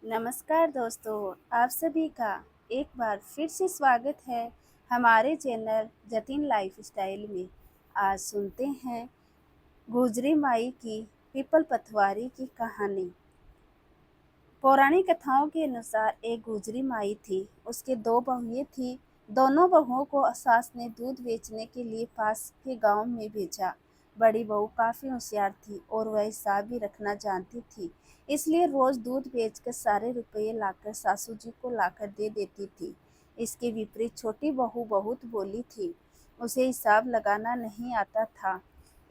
नमस्कार दोस्तों, आप सभी का एक बार फिर से स्वागत है हमारे चैनल जतिन लाइफस्टाइल में। आज सुनते हैं गुजरी माई की पीपल पथवारी की कहानी। पौराणिक कथाओं के अनुसार एक गुजरी माई थी। उसके दो बहुएं थी। दोनों बहुओं को सास ने दूध बेचने के लिए पास के गांव में भेजा। बड़ी बहू काफी होशियार थी और वह हिसाब भी रखना जानती थी, इसलिए रोज दूध बेचकर सारे रुपये लाकर सासू जी को लाकर दे देती थी। इसके विपरीत छोटी बहू बहुत भोली थी। उसे हिसाब लगाना नहीं आता था।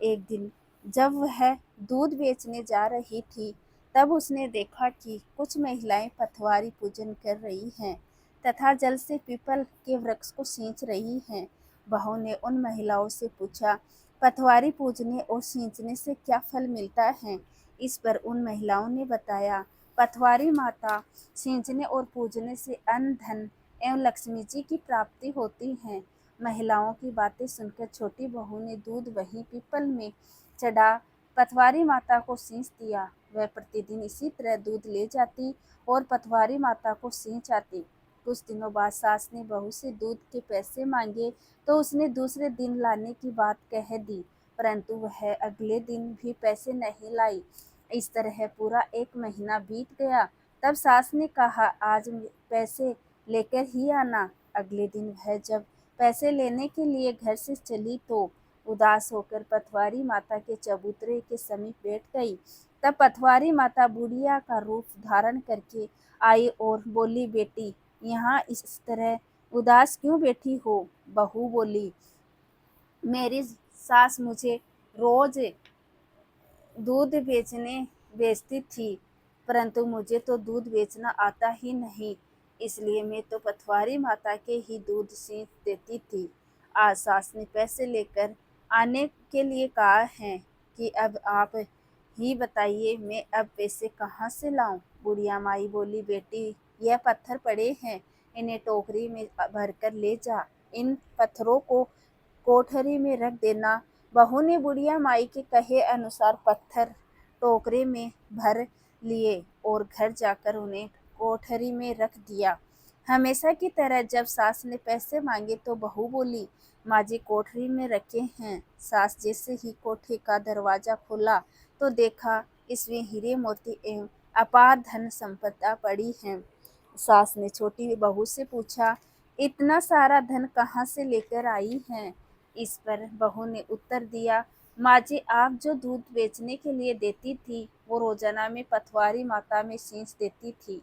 एक दिन जब वह दूध बेचने जा रही थी, तब उसने देखा कि कुछ महिलाएं पथवारी पूजन कर रही हैं तथा जल से पीपल के वृक्ष को सींच रही हैं। बहू ने उन महिलाओं से पूछा, पथवारी पूजने और सींचने से क्या फल मिलता है? इस पर उन महिलाओं ने बताया, पथवारी माता सींचने और पूजने से अन्न, धन एवं लक्ष्मी जी की प्राप्ति होती है। महिलाओं की बातें सुनकर छोटी बहू ने दूध वहीं पीपल में चढ़ा पथवारी माता को सींच दिया। वह प्रतिदिन इसी तरह दूध ले जाती और पथवारी माता को सींच आती। कुछ दिनों बाद सास ने बहू से दूध के पैसे मांगे तो उसने दूसरे दिन लाने की बात कह दी, परंतु वह अगले दिन भी पैसे नहीं लाई। इस तरह पूरा एक महीना बीत गया। तब सास ने कहा, आज पैसे लेकर ही आना। अगले दिन वह जब पैसे लेने के लिए घर से चली तो उदास होकर पथवारी माता के चबूतरे के समीप बैठ गई। तब पथवारी माता बुढ़िया का रूप धारण करके आई और बोली, बेटी यहाँ इस तरह उदास क्यों बैठी हो? बहू बोली, मेरी सास मुझे रोज दूध बेचती थी, परंतु मुझे तो दूध बेचना आता ही नहीं, इसलिए मैं तो पथवारी माता के ही दूध सींच देती थी। आज सास ने पैसे लेकर आने के लिए कहा है कि अब आप ही बताइए, मैं अब पैसे कहाँ से लाऊं? बुढ़िया माई बोली, बेटी यह पत्थर पड़े हैं, इन्हें टोकरी में भरकर ले जा। इन पत्थरों को कोठरी में रख देना। बहू ने बुढ़िया माई के कहे अनुसार पत्थर टोकरे में भर लिए और घर जाकर उन्हें कोठरी में रख दिया। हमेशा की तरह जब सास ने पैसे मांगे तो बहू बोली, माँ जी कोठरी में रखे हैं। सास जैसे ही कोठे का दरवाजा खोला तो देखा इसमें हीरे मोती एवं अपार धन संपदा पड़ी है। सास ने छोटी बहू से पूछा, इतना सारा धन कहाँ से लेकर आई हैं? इस पर बहू ने उत्तर दिया, माँ जी आप जो दूध बेचने के लिए देती थी वो रोजाना में पथवारी माता में सींच देती थी,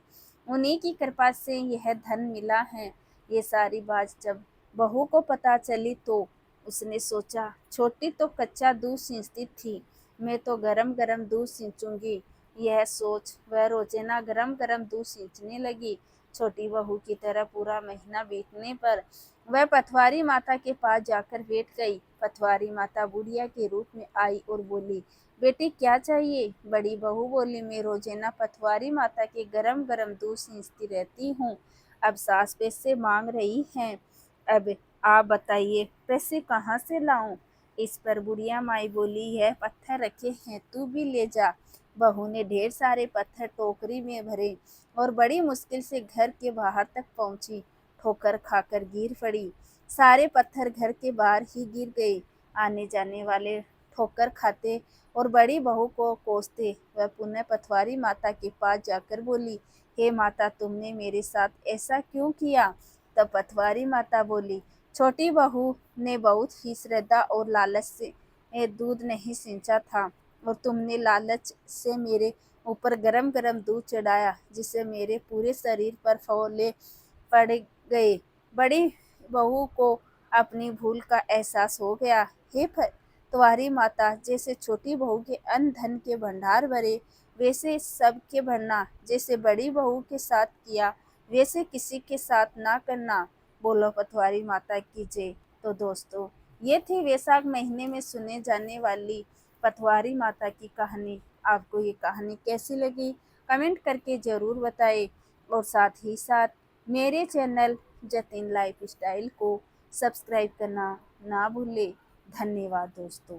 उन्हीं की कृपा से यह धन मिला है। ये सारी बात जब बहू को पता चली तो उसने सोचा, छोटी तो कच्चा दूध सींचती थी, मैं तो गरम गरम दूध सींचूंगी। यह सोच वह रोजाना गरम गरम दूध सींचने लगी। छोटी बहू की तरह पूरा महीना बीतने पर वह पथवारी माता के पास जाकर बैठ गई। पथवारी माता बुढ़िया के रूप में आई और बोली, बेटी क्या चाहिए? बड़ी बहू बोली, मैं रोजाना पथवारी माता के गरम गरम दूध सींचती रहती हूँ, अब सास पैसे मांग रही हैं, अब आप बताइए पैसे कहाँ से लाऊं? इस पर बुढ़िया माई बोली, यह पत्थर रखे हैं, तू भी ले जा। बहू ने ढेर सारे पत्थर टोकरी में भरे और बड़ी मुश्किल से घर के बाहर तक पहुंची। ठोकर खाकर गिर पड़ी। सारे पत्थर घर के बाहर ही गिर गए। आने जाने वाले ठोकर खाते और बड़ी बहू को कोसते। वह पुनः पथवारी माता के पास जाकर बोली, हे माता, तुमने मेरे साथ ऐसा क्यों किया? तब पथवारी माता बोली, छोटी बहू ने बहुत ही श्रद्धा और लालच से दूध नहीं सींचा था और तुमने लालच से मेरे ऊपर गरम गरम दूध चढ़ाया, जिससे मेरे पूरे शरीर पर फोले पड़ गए। बड़ी बहू को अपनी भूल का एहसास हो गया। हे तुम्हारी माता, जैसे छोटी बहू के अन्न धन के भंडार भरे वैसे सबके भरना, जैसे बड़ी बहू के साथ किया वैसे किसी के साथ ना करना। बोलो पटवारी माता की जय। तो दोस्तों, ये थी वैशाख महीने में सुने जाने वाली पटवारी माता की कहानी। आपको ये कहानी कैसी लगी कमेंट करके ज़रूर बताएं और साथ ही साथ मेरे चैनल जतिन लाइफस्टाइल को सब्सक्राइब करना ना भूलें। धन्यवाद दोस्तों।